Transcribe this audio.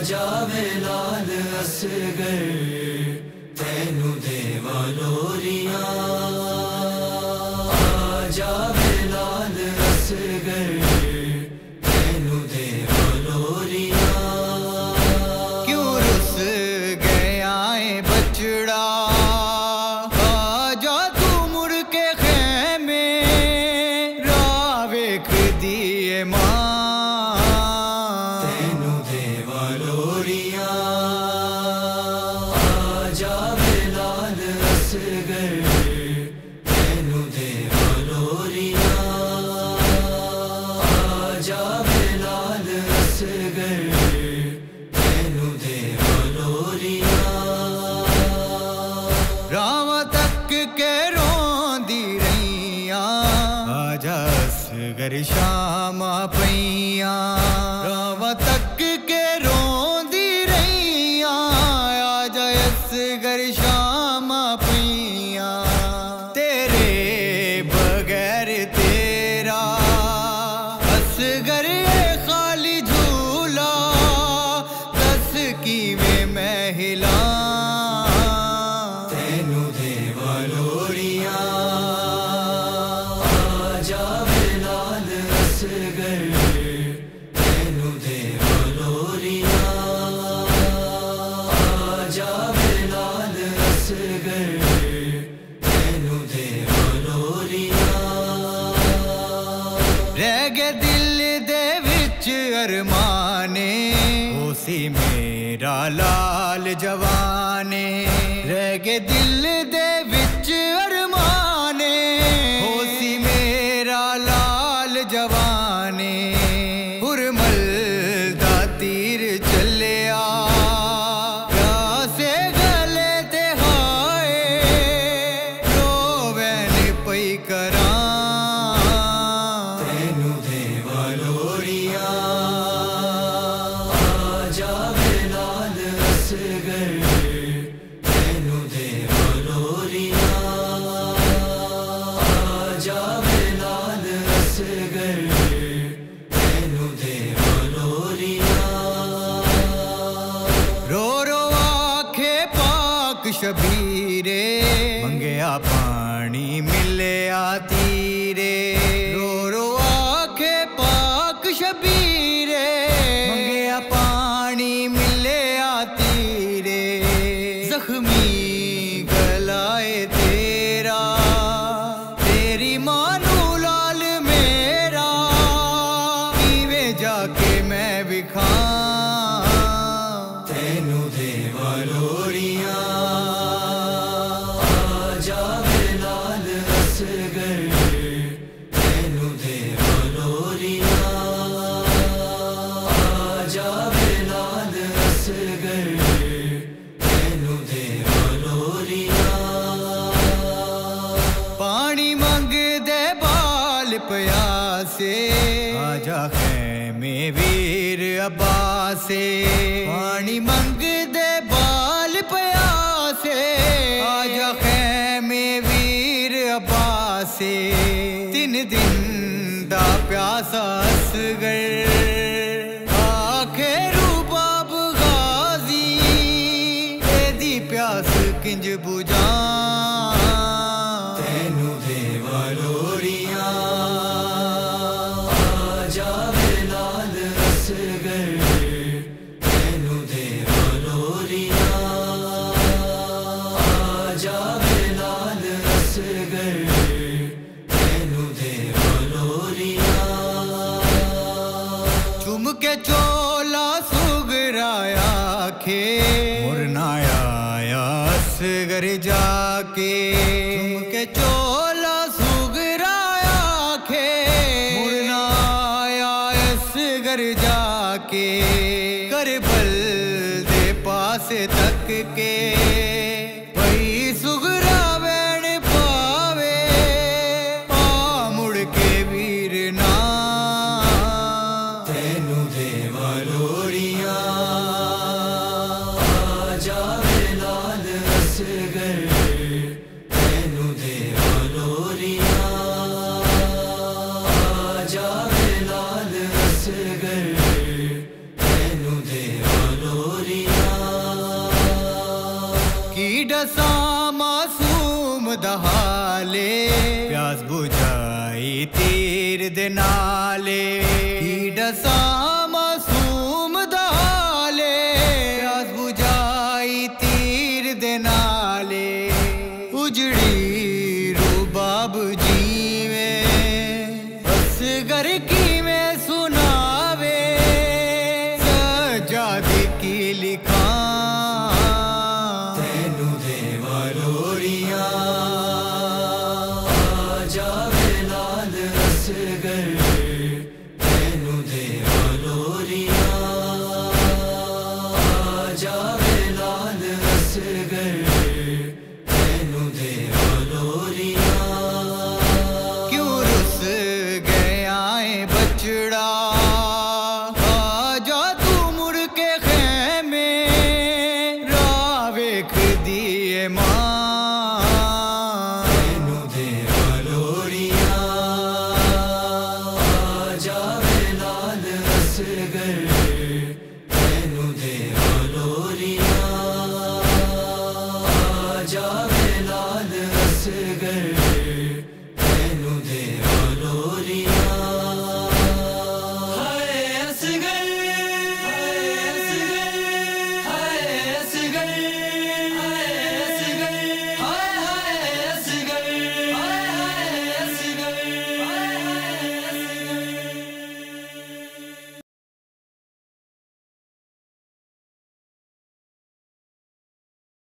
जावे लाल असगर तैनू देवा लोरियां जावे लाल असगर तैनू देवा लोरियां क्यों रुस गया है बचड़ा आजा तू मुड़ के खेमे रावेख दिए मां रावा तक के रोंदी रहिया आजा असगर शामा पैया रावा तक के रोंदी रहिया आजा असगर शामा पैया तेरे बगैर तेरा असगर खाली झूला दस की मैं हिला रह गए दिल दे विच अरमाने उसी मेरा लाल जवाने रह गए दिल दे विच अरमाने उसी मेरा लाल जवाने हुरमल दा तीर चलिया प्यासे गले ते हाय रोवैन पई करा शबीरे मंगया पानी मिले तीरे रो रो आखे पाक शबीरे मंगया पानी मिले तीरे जख्मी गलाए तेरा तेरी मानू लाल मेरा पीवे जाके मैं विखा तैनू देवा लोरियां पानी मंग दे बाल प्यासे आजा खेमे वीर अब्बासे पानी मंग दे बाल प्यासे आजा खेमे वीर अब्बासे 3 दिन दा प्यासा असगर आखे रूबाब गाजी एदी प्यास किंज बुझा के चोला सुगराया खे मुरनाया असगर जाके के चोला सुगराया खे मुरनाया असगर जाके करबल दे पास तक के भई सुगरा वैन पावे आ मुड़ के भी डसा मासूम दहाले प्यास बुझाई तीर दे नाले